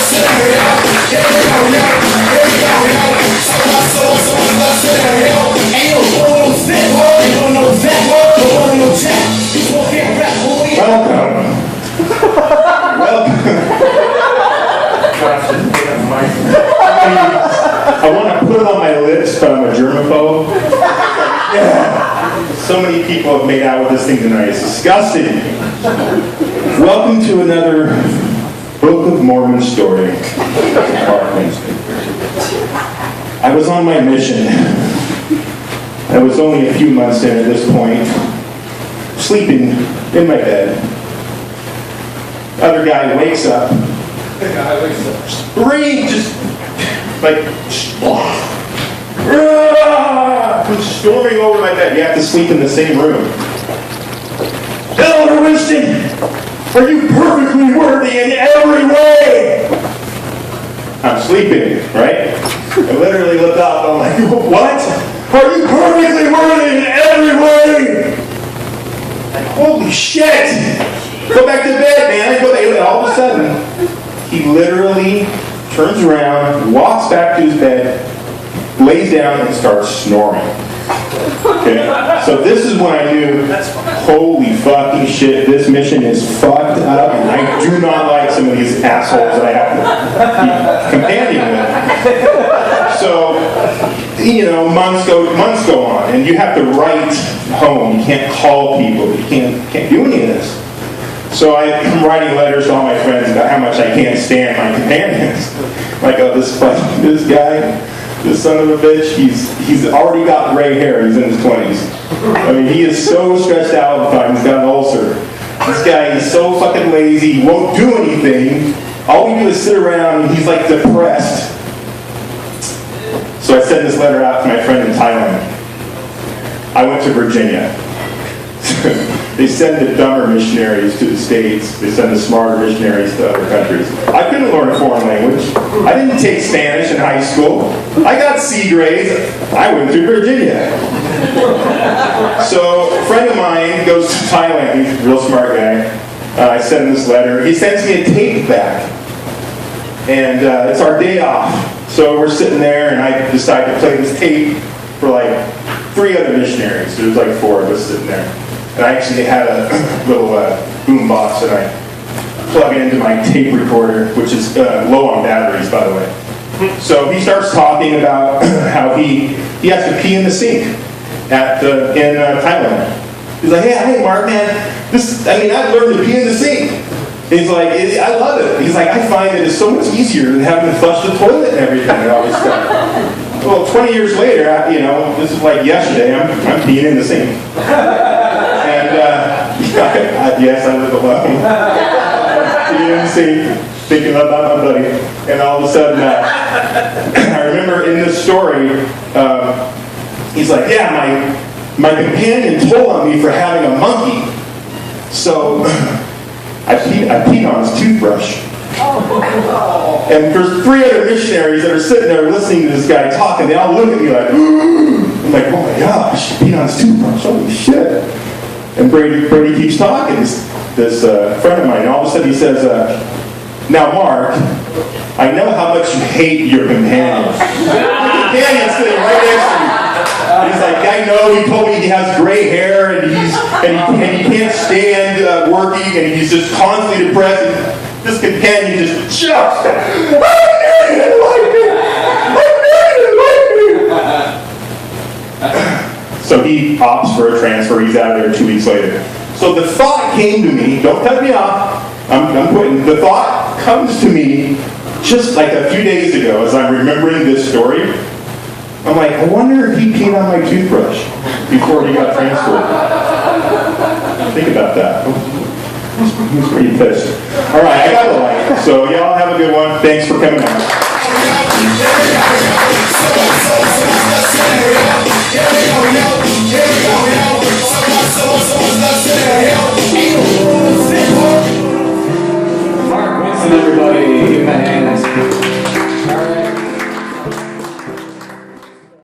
I want to put it on my lips, but I'm a germaphobe. Yeah. So many people have made out with this thing tonight. It's disgusting. Welcome to another Book of Mormon story. I was on my mission. I was only a few months in at this point, sleeping in my bed. Other guy wakes up. Scream, just like storming over my bed. You have to sleep in the same room. Elder Winston, are you perfectly worthy in every way? I'm sleeping, right? I literally look up. I'm like, what? Are you perfectly worthy in every way? Like, holy shit! Go back to bed, man. I go there, and all of a sudden, he literally turns around, walks back to his bed, lays down, and starts snoring. Okay? So this is when I knew, holy fucking shit, this mission is fucked up, and I do not like some of these assholes that I have to keep companioning with. So, you know, months go on, and you have to write home. You can't call people. You can't do any of this. So I'm writing letters to all my friends about how much I can't stand my companions. Like, oh, this guy, this son of a bitch, he's already got gray hair. He's in his 20s. I mean, he is so stressed out all the time. He's got an ulcer. This guy is so fucking lazy. He won't do anything. All we do is sit around, and he's like depressed. So I sent this letter out to my friend in Thailand. I went to Virginia. They send the dumber missionaries to the States. They send the smarter missionaries to other countries. I couldn't learn a foreign language. I didn't take Spanish in high school. I got C grades. I went to Virginia. So a friend of mine goes to Thailand. He's a real smart guy. I send him this letter. He sends me a tape back. And it's our day off. So we're sitting there, and I decide to play this tape for like 3 other missionaries. There's like 4 of us sitting there. And I actually had a little boom box that I plug into my tape recorder, which is low on batteries, by the way. So he starts talking about how he has to pee in the sink in Thailand. He's like, hey, Mark, man, I've learned to pee in the sink. He's like, I love it. He's like, I find it is so much easier than having to flush the toilet and everything and all this stuff. Well, 20 years later, this is like yesterday, I'm peeing in the sink. Yes, I live alone. Peeing in the sink, thinking about my buddy. And all of a sudden, I remember in this story, he's like, yeah, my companion told on me for having a monkey. So I peed on his toothbrush. And there's 3 other missionaries that are sitting there listening to this guy talk, and they all look at me like, I'm like, oh my gosh, peed on his toothbrush, holy shit. And Brady keeps talking, this friend of mine, and all of a sudden he says, now Mark, I know how much you hate your companion. Your companion's sitting right next to me. And he's like, I know, he told me he has gray hair, and he can't stand working, and he's just constantly depressed. And this companion just jumps. I didn't like me. So he opts for a transfer. He's out of there 2 weeks later. So the thought came to me, don't cut me off, I'm quitting. The thought comes to me just like a few days ago as I'm remembering this story. I'm like, I wonder if he peed on my toothbrush before he got transferred. Think about that. He's pretty pissed. All right, I got the light. So y'all have a good one. Thanks for coming out. Mark Winston, everybody, give him a hand.